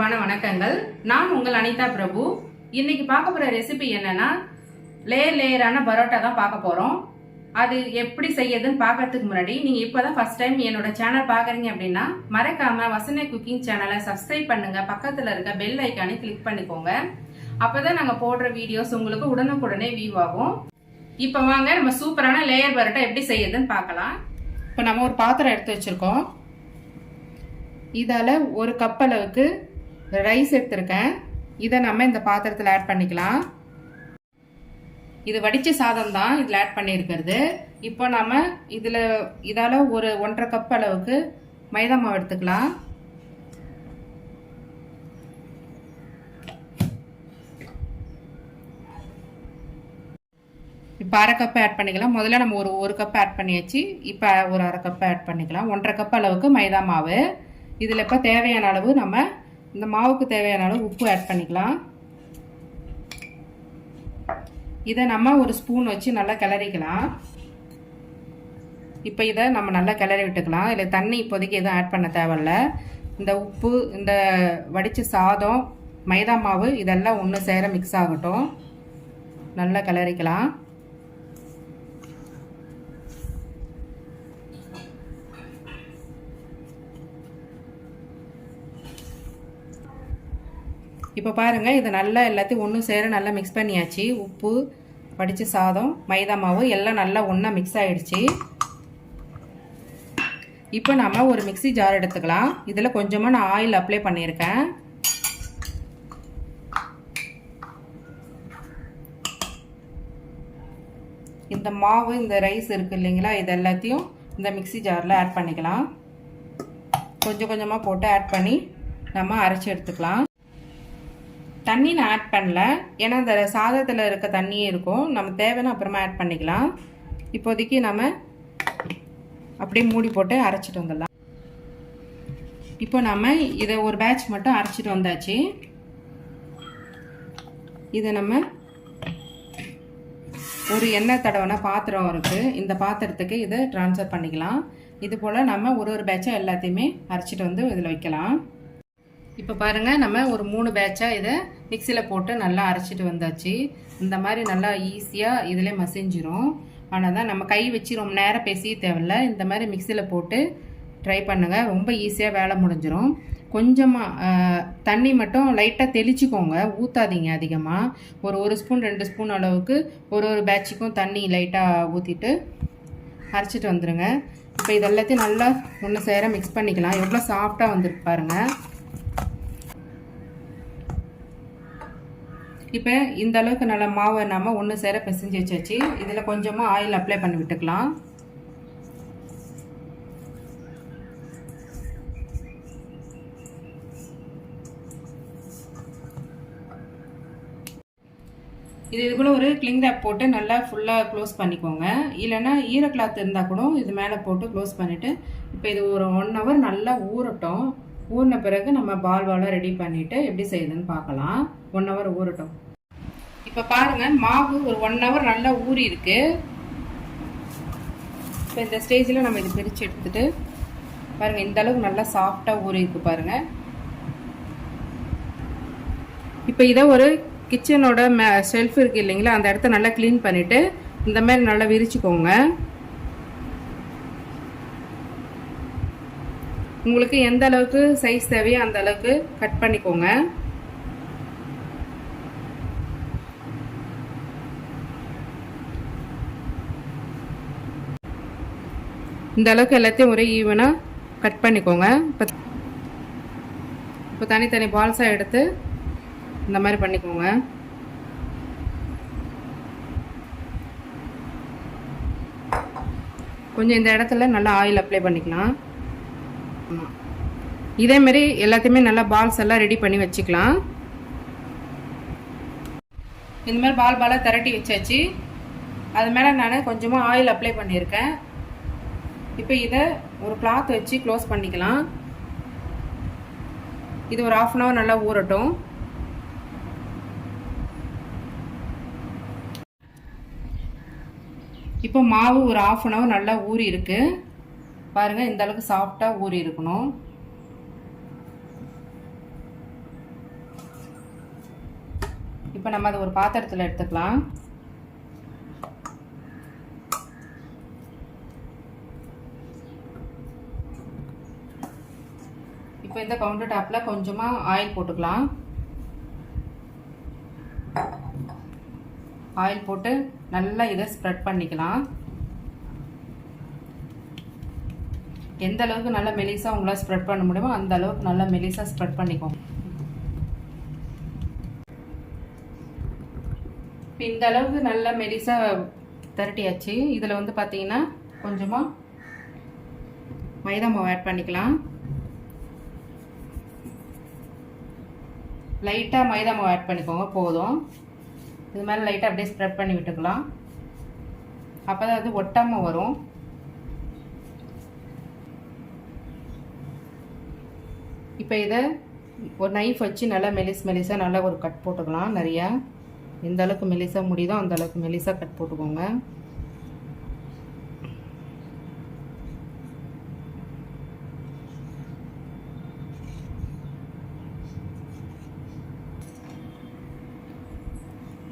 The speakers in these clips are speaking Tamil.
அன்பான வணக்கங்கள். நான் உங்கள் அனிதா பிரபு. இன்னைக்கு பார்க்க போற ரெசிபி என்னன்னா லேயரான பரோட்டா தான் பார்க்க போறோம். அது எப்படி செய்யறதுன்னு பார்க்கறதுக்கு முன்னாடி நீங்க இப்பதான் ஃபர்ஸ்ட் டைம் என்னோட சேனல் பாக்குறீங்க அப்படின்னா மறக்காம வசனை குக்கிங் சேனலை சப்ஸ்கிரைப் பண்ணுங்க. பக்கத்துல இருக்க பெல் ஐக்கானை கிளிக் பண்ணிக்கோங்க. அப்பதான் நாங்க போடுற வீடியோஸ் உங்களுக்கு உடனுக்குடனே வியூ ஆகும். இப்ப வாங்க நம்ம சூப்பரான லேயர் பரோட்டா எப்படி செய்யறதுன்னு பார்க்கலாம். இப்ப நம்ம ஒரு பாத்திரம் எடுத்து வச்சிருக்கோம். இதால ஒரு கப் அளவுக்கு ரைஸ் எடுத்திருக்கேன். இதை நம்ம இந்த பாத்திரத்தில் ஆட் பண்ணிக்கலாம். இது வடிச்ச சாதம் தான் இதில் ஆட் பண்ணியிருக்கிறது. இப்போ நம்ம இதால ஒரு 1.5 கப் அளவுக்கு மைதா மாவு எடுத்துக்கலாம். இப்போ 1/2 கப் ஆட் பண்ணிக்கலாம். முதல்ல நம்ம ஒரு கப் ஆட் பண்ணியாச்சு. இப்போ ஒரு 1/2 கப் ஆட் பண்ணிக்கலாம். 1.5 கப் அளவுக்கு மைதா மாவு. இதில் இப்போ தேவையான அளவு நம்ம இந்த மாவுக்கு தேவையான அளவு உப்பு ஆட் பண்ணிக்கலாம். இதை நம்ம ஒரு ஸ்பூன் வச்சு நல்லா கிளறிக்கலாம். இப்போ இதை நம்ம நல்லா கிளறி விட்டுக்கலாம். இதில் தண்ணி இப்போதைக்கு எதுவும் ஆட் பண்ண தேவையில்ல. இந்த உப்பு, இந்த வடித்த சாதம், மைதா மாவு இதெல்லாம் ஒன்று சேர மிக்ஸ் ஆகட்டும். நல்லா கிளறிக்கலாம். இப்போ பாருங்கள், இது நல்லா எல்லாத்தையும் ஒன்று சேர நல்லா மிக்ஸ் பண்ணியாச்சு. உப்பு, வடித்த சாதம், மைதா மாவு எல்லாம் நல்லா ஒன்றா மிக்ஸ் ஆகிடுச்சு. இப்போ நம்ம ஒரு மிக்ஸி ஜார் எடுத்துக்கலாம். இதில் கொஞ்சமாக நான் ஆயில் அப்ளை பண்ணியிருக்கேன். இந்த மாவு, இந்த ரைஸ் இருக்குது இல்லைங்களா, இது எல்லாத்தையும் இந்த மிக்ஸி ஜாரில் ஆட் பண்ணிக்கலாம். கொஞ்சம் கொஞ்சமாக போட்டு ஆட் பண்ணி நம்ம அரைச்சி எடுத்துக்கலாம். தண்ணி நான் ஆட் பண்ணல, ஏன்னா இந்த சாதத்தில் இருக்க தண்ணியே இருக்கும். நம்ம தேவைன்னா அப்புறமா ஆட் பண்ணிக்கலாம். இப்போதைக்கு நம்ம அப்படியே மூடி போட்டு அரைச்சிட்டு வந்துடலாம். இப்போ நம்ம இதை ஒரு பேட்ச் மட்டும் அரைச்சிட்டு வந்தாச்சு. இதை நம்ம ஒரு எண்ணெய் தடவைனா பாத்திரம் இருக்குது, இந்த பாத்திரத்துக்கு இதை ட்ரான்ஸ்ஃபர் பண்ணிக்கலாம். இது போல் நம்ம ஒரு பேட்சாக எல்லாத்தையுமே அரைச்சிட்டு வந்து இதில் வைக்கலாம். இப்போ பாருங்கள், நம்ம ஒரு 3 பேட்சாக இதை மிக்சியில் போட்டு நல்லா அரைச்சிட்டு வந்தாச்சு. இந்த மாதிரி நல்லா ஈஸியாக இதில் மசிஞ்சிரும். ஆனால் தான் நம்ம கை வச்சு ரொம்ப நேரம் பேசியே தேவையில்ல. இந்த மாதிரி மிக்சியில் போட்டு ட்ரை பண்ணுங்கள், ரொம்ப ஈஸியாக வேலை முடிஞ்சிடும். கொஞ்சமாக தண்ணி மட்டும் லைட்டாக தெளிச்சிக்கோங்க, ஊற்றாதீங்க அதிகமாக. ஒரு ஸ்பூன் 2 ஸ்பூன் அளவுக்கு ஒரு பேட்சுக்கும் தண்ணி லைட்டாக ஊற்றிட்டு அரைச்சிட்டு வந்துடுங்க. இப்போ இதெல்லாத்தையும் நல்லா ஒன்று சேர மிக்ஸ் பண்ணிக்கலாம். எவ்வளோ சாஃப்டாக வந்துருக்கு பாருங்கள். இப்போ இந்த அளவுக்கு நல்லா மாவை நம்ம ஒன்று சேர பிசைஞ்சு வச்சாச்சு. இதில் கொஞ்சமாக ஆயில் அப்ளை பண்ணி விட்டுக்கலாம். இதுக்குள்ளே ஒரு கிளிங் ரேப் போட்டு நல்லா ஃபுல்லாக க்ளோஸ் பண்ணிக்கோங்க. இல்லைன்னா ஈர கிளாத் இருந்தால் கூட இது மேலே போட்டு க்ளோஸ் பண்ணிவிட்டு இப்போ இது ஒரு 1 hour நல்லா ஊறட்டும். ஊறின பிறகு நம்ம பால்வாலாக ரெடி பண்ணிவிட்டு எப்படி செய்யுதுன்னு பார்க்கலாம். 1 hour ஊறட்டும். இப்போ பாருங்கள், மாவு ஒரு 1 hour நல்லா ஊறி இருக்கு. இப்போ இந்த ஸ்டேஜில் நம்ம இது பிரித்து எடுத்துட்டு பாருங்கள், இந்த அளவுக்கு நல்லா சாஃப்டாக ஊறி இருக்கு பாருங்கள். இப்போ இதை ஒரு கிச்சனோட ஷெல்ஃப் இருக்குது இல்லைங்களா, அந்த இடத்த நல்லா க்ளீன் பண்ணிவிட்டு இந்த மாதிரி நல்லா விரிச்சுக்கோங்க. உங்களுக்கு எந்த அளவுக்கு சைஸ் தேவையோ அந்த அளவுக்கு கட் பண்ணிக்கோங்க. இந்த அளவுக்கு எல்லாத்தையும் ஒரே ஈவனாக கட் பண்ணிக்கோங்க. இப்போ தனித்தனி பால்ஸாக எடுத்து இந்த மாதிரி பண்ணிக்கோங்க. கொஞ்சம் இந்த இடத்துல நல்லா ஆயில் அப்ளை பண்ணிக்கலாம். இதேமாரி எல்லாத்தையுமே நல்லா பால்ஸ் எல்லாம் ரெடி பண்ணி வச்சுக்கலாம். இந்த மாதிரி பாலாக திரட்டி வச்சாச்சு. அது மேலே நான் கொஞ்சமாக ஆயில் அப்ளை பண்ணியிருக்கேன். இப்போ இதை ஒரு கிளாத் வச்சு க்ளோஸ் பண்ணிக்கலாம். இது ஒரு 1/2 hour நல்லா ஊறட்டும். இப்போ மாவு ஒரு 1/2 hour நல்லா ஊறி இருக்கு பாருங்க. இந்த அளவுக்கு சாஃப்டா ஊறி இருக்கணும். இப்போ நம்ம அதை ஒரு பாத்திரத்தில் எடுத்துக்கலாம். இப்போ இந்த கவுண்டர் டாப்பில் கொஞ்சமாக ஆயில் போட்டுக்கலாம். ஆயில் போட்டு நல்லா இதை ஸ்ப்ரெட் பண்ணிக்கலாம். எந்த அளவுக்கு நல்லா மெலிசாக உங்களால் ஸ்ப்ரெட் பண்ண முடியுமோ அந்த அளவுக்கு நல்லா மெலிசாக ஸ்ப்ரெட் பண்ணிக்கோங்க. இப்போ இந்த அளவுக்கு நல்லா மெலிசாக திரட்டியாச்சு. இதில் வந்து பார்த்தீங்கன்னா கொஞ்சமாக மைதா மாவு ஆட் பண்ணிக்கலாம். லைட்டாக மைதா மாவு ஆட் பண்ணிக்கோங்க, போதும். இது மேலே லைட்டாக அப்படியே ஸ்ப்ரெட் பண்ணி விட்டுக்கலாம். அப்போ தான் அது ஒட்டாமல் வரும். இப்போ இதை ஒரு நைஃப் வச்சு நல்லா மெலிசாக நல்லா ஒரு கட் போட்டுக்கலாம். நிறையா எந்த அளவுக்கு மெலிசாக முடியுதோ அந்த அளவுக்கு மெலிசாக கட் போட்டுக்கோங்க.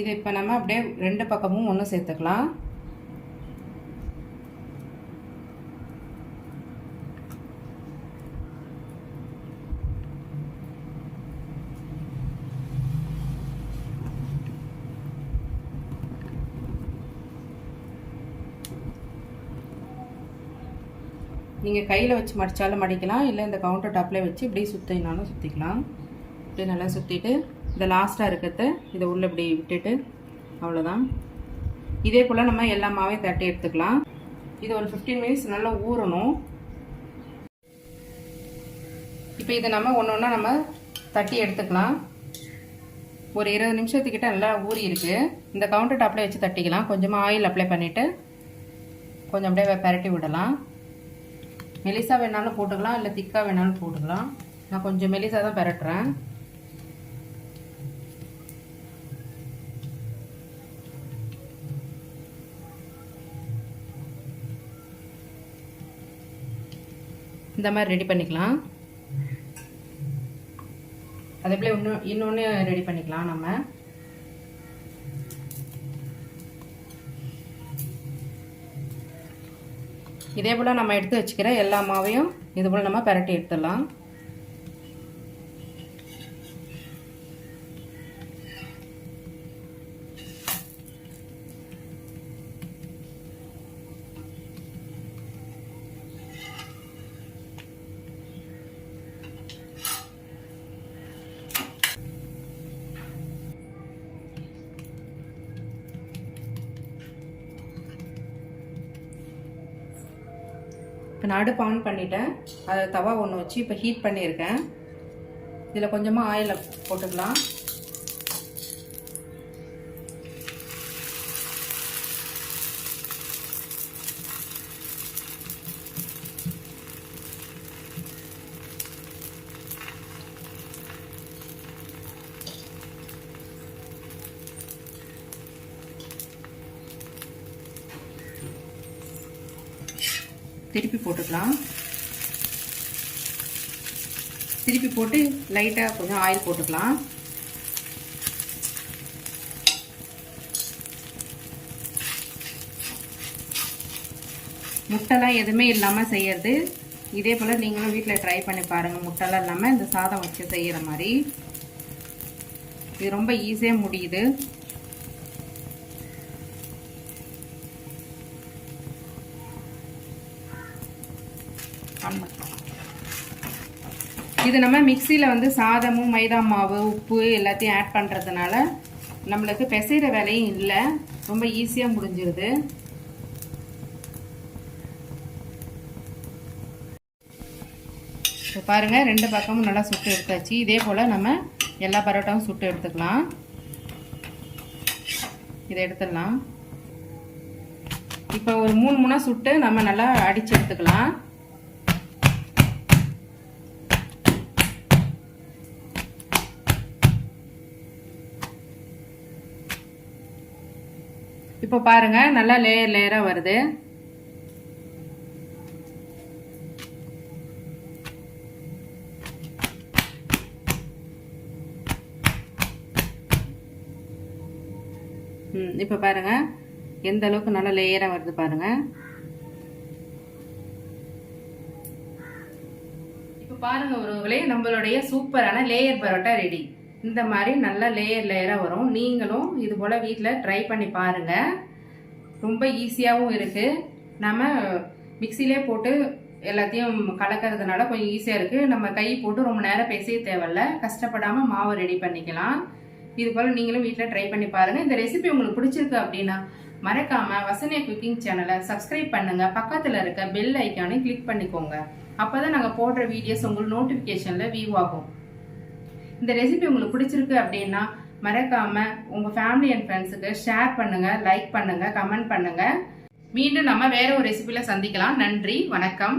இது இப்போ நம்ம அப்படியே ரெண்டு பக்கமும் ஒன்று சேர்த்துக்கலாம். நீங்கள் கையில் வச்சு மடித்தாலும் மடிக்கலாம், இல்லை இந்த கவுண்டர் டாப்லேயே வச்சு இப்படியே சுற்றினாலும் சுற்றிக்கலாம். இப்படி நல்லா சுற்றிட்டு இந்த லாஸ்ட்டாக இருக்கிறத இதை உள்ளே இப்படி விட்டுட்டு அவ்வளோதான். இதே போல் நம்ம எல்லா மாவையும் தட்டி எடுத்துக்கலாம். இது ஒரு 15 மினிட்ஸ் நல்லா ஊறணும். இப்போ இதை நம்ம ஒன்று ஒன்றா நம்ம தட்டி எடுத்துக்கலாம். ஒரு 20 நிமிஷத்துக்கிட்ட நல்லா ஊறி இருக்குது. இந்த கவுண்டர் டாப்லேயே வச்சு தட்டிக்கலாம். கொஞ்சமாக ஆயில் அப்ளை பண்ணிவிட்டு கொஞ்சம் அப்படியே பரட்டி விடலாம். மெலிசா வேணாலும் போட்டுக்கலாம், இல்லை திக்காக வேணாலும் போட்டுக்கலாம். நான் கொஞ்சம் மெலிசா தான் பரட்டுறேன். இந்த மாதிரி ரெடி பண்ணிக்கலாம். அதே போல் இன்னொன்று ரெடி பண்ணிக்கலாம். நம்ம இதே போல் நம்ம எடுத்து வச்சுக்கிற எல்லா மாவையும் இது போல் நம்ம பரட்டி எடுத்துடலாம். இப்போ நான் அடுப்பு ஆன் பண்ணிட்டேன். அதை தவா ஒன்று வச்சு இப்போ ஹீட் பண்ணியிருக்கேன். இதில் கொஞ்சமாக ஆயில் போட்டுக்கலாம். திருப்பி போட்டுக்கலாம். திருப்பி போட்டு லைட்டாக கொஞ்சம் ஆயில் போட்டுக்கலாம். முட்டைலாம் எதுவுமே இல்லாமல் செய்யறது. இதே போல் நீங்களும் வீட்டில் ட்ரை பண்ணி பாருங்கள். முட்டைலாம் இல்லாமல் இந்த சாதம் வச்சு செய்கிற மாதிரி. இது ரொம்ப ஈஸியாக முடியுது. இது நம்ம மிக்சியில் வந்து சாதமும் மைதா மாவு உப்பு எல்லாத்தையும் ஆட் பண்ணுறதுனால நம்மளுக்கு பிசைகிற வேலையும் இல்லை, ரொம்ப ஈஸியாக முடிஞ்சிருது. இப்போ பாருங்கள், ரெண்டு பக்கமும் நல்லா சுட்டு எடுத்தாச்சு. இதே போல் நம்ம எல்லா பரோட்டாவும் சுட்டு எடுத்துக்கலாம். இதை எடுத்துடலாம். இப்போ ஒரு 3 முனை சுட்டு நம்ம நல்லா அடித்து எடுத்துக்கலாம். இப்போ பாருங்க, நல்லா லேயர் லேயரா வருது. இப்போ பாருங்கள் எந்த அளவுக்கு நல்லா லேயராக வருது பாருங்கள். இப்போ பாருங்கள் உறவுகளே, நம்மளுடைய சூப்பரான லேயர் பரோட்டா ரெடி. இந்த மாதிரி நல்லா லேயராக வரும். நீங்களும் இது போல் வீட்டில் ட்ரை பண்ணி பாருங்கள். ரொம்ப ஈஸியாகவும் இருக்குது. நம்ம மிக்சிலே போட்டு எல்லாத்தையும் கலக்கிறதுனால கொஞ்சம் ஈஸியாக இருக்குது. நம்ம கை போட்டு ரொம்ப நேரம் பேசவே தேவையில்ல. கஷ்டப்படாமல் மாவு ரெடி பண்ணிக்கலாம். இது போல் நீங்களும் வீட்டில் ட்ரை பண்ணி பாருங்கள். இந்த ரெசிபி உங்களுக்கு பிடிச்சிருக்கு அப்படின்னா மறக்காம வசனியா குக்கிங் சேனலை சப்ஸ்கிரைப் பண்ணுங்க. பக்கத்தில் இருக்க பெல் ஐக்கானை கிளிக் பண்ணிக்கோங்க. அப்போதான் நாங்கள் போடுற வீடியோஸ் உங்களுக்கு நோட்டிஃபிகேஷனில் வியூ ஆகும். இந்த ரெசிபி உங்களுக்கு பிடிச்சிருக்கு அப்படின்னா மறக்காம உங்க ஃபேமிலி அண்ட் ஃப்ரெண்ட்ஸுக்கு ஷேர் பண்ணுங்க, லைக் பண்ணுங்க, கமெண்ட் பண்ணுங்க. மீண்டும் நம்ம வேற ஒரு ரெசிபியில சந்திக்கலாம். நன்றி, வணக்கம்.